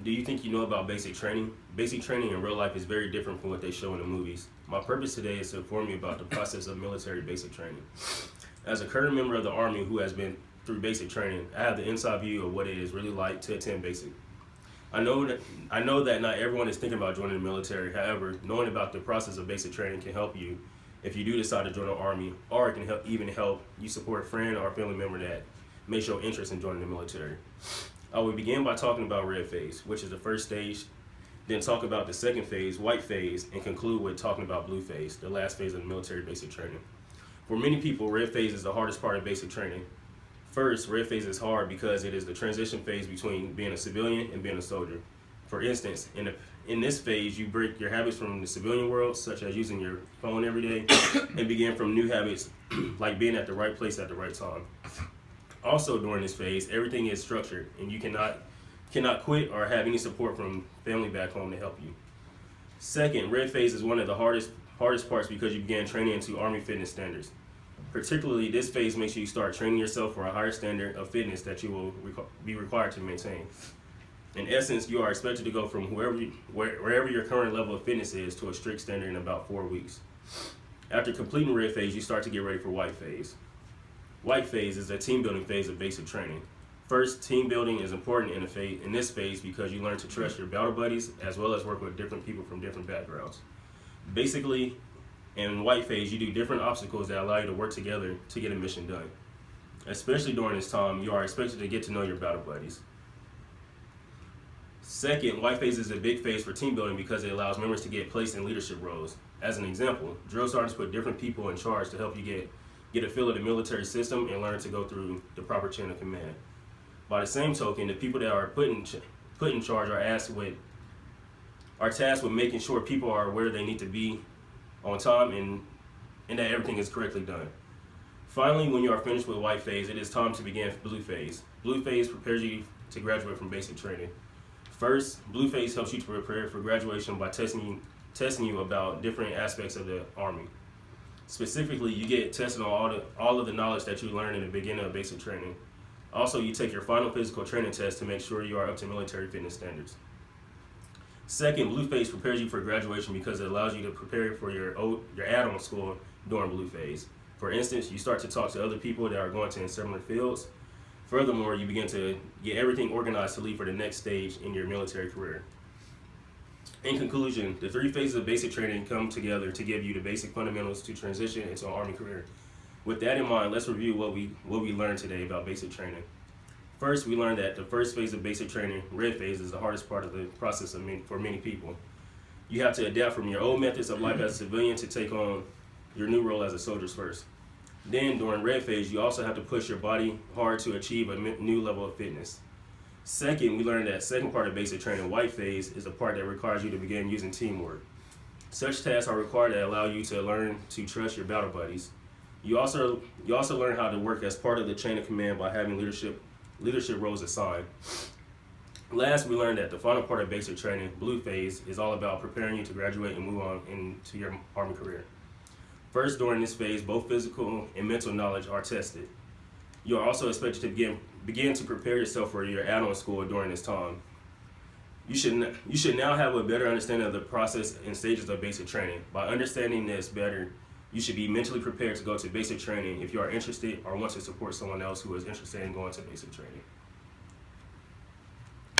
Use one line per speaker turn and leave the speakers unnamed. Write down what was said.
Do you think you know about basic training? Basic training in real life is very different from what they show in the movies. My purpose today is to inform you about the process of military basic training. As a current member of the Army who has been through basic training, I have the inside view of what it is really like to attend basic. I know that not everyone is thinking about joining the military. However, knowing about the process of basic training can help you if you do decide to join the Army, or it can even help you support a friend or family member that may show interest in joining the military. I will begin by talking about red phase, which is the first stage, then talk about the second phase, white phase, and conclude with talking about blue phase, the last phase of the military basic training. For many people, red phase is the hardest part of basic training. First, red phase is hard because it is the transition phase between being a civilian and being a soldier. For instance, in this phase, you break your habits from the civilian world, such as using your phone every day, and begin from new habits like being at the right place at the right time. Also, during this phase, everything is structured, and you cannot quit or have any support from family back home to help you. Second, red phase is one of the hardest parts because you begin training into Army fitness standards. Particularly, this phase makes you start training yourself for a higher standard of fitness that you will be required to maintain. In essence, you are expected to go from wherever your current level of fitness is to a strict standard in about 4 weeks. After completing red phase, you start to get ready for white phase. White phase is a team building phase of basic training. First, team building is important in this phase because you learn to trust your battle buddies as well as work with different people from different backgrounds. Basically, in white phase, you do different obstacles that allow you to work together to get a mission done. Especially during this time, you are expected to get to know your battle buddies. Second, white phase is a big phase for team building because it allows members to get placed in leadership roles. As an example, drill sergeants put different people in charge to help you get a feel of the military system and learn to go through the proper chain of command. By the same token, the people that are put in charge are tasked with making sure people are where they need to be on time and that everything is correctly done. Finally, when you are finished with white phase, it is time to begin blue phase. Blue phase prepares you to graduate from basic training. First, blue phase helps you to prepare for graduation by testing you about different aspects of the Army. Specifically, you get tested on all of the knowledge that you learned in the beginning of basic training. Also, you take your final physical training test to make sure you are up to military fitness standards. Second, blue phase prepares you for graduation because it allows you to prepare for your add-on school during blue phase. For instance, you start to talk to other people that are going to similar fields. Furthermore, you begin to get everything organized to leave for the next stage in your military career. In conclusion, the 3 phases of basic training come together to give you the basic fundamentals to transition into an Army career. With that in mind, let's review what we learned today about basic training. First, we learned that the first phase of basic training, red phase, is the hardest part of the process for many people. You have to adapt from your old methods of life as a civilian to take on your new role as a soldier first. Then, during red phase, you also have to push your body hard to achieve a new level of fitness. Second, we learned that second part of basic training, white phase, is the part that requires you to begin using teamwork. Such tasks are required that allow you to learn to trust your battle buddies. You also learn how to work as part of the chain of command by having leadership roles assigned. Last, we learned that the final part of basic training, blue phase, is all about preparing you to graduate and move on into your Army career. First, during this phase, both physical and mental knowledge are tested. You are also expected to begin to prepare yourself for your add-on school during this time. You should now have a better understanding of the process and stages of basic training. By understanding this better, you should be mentally prepared to go to basic training if you are interested or want to support someone else who is interested in going to basic training.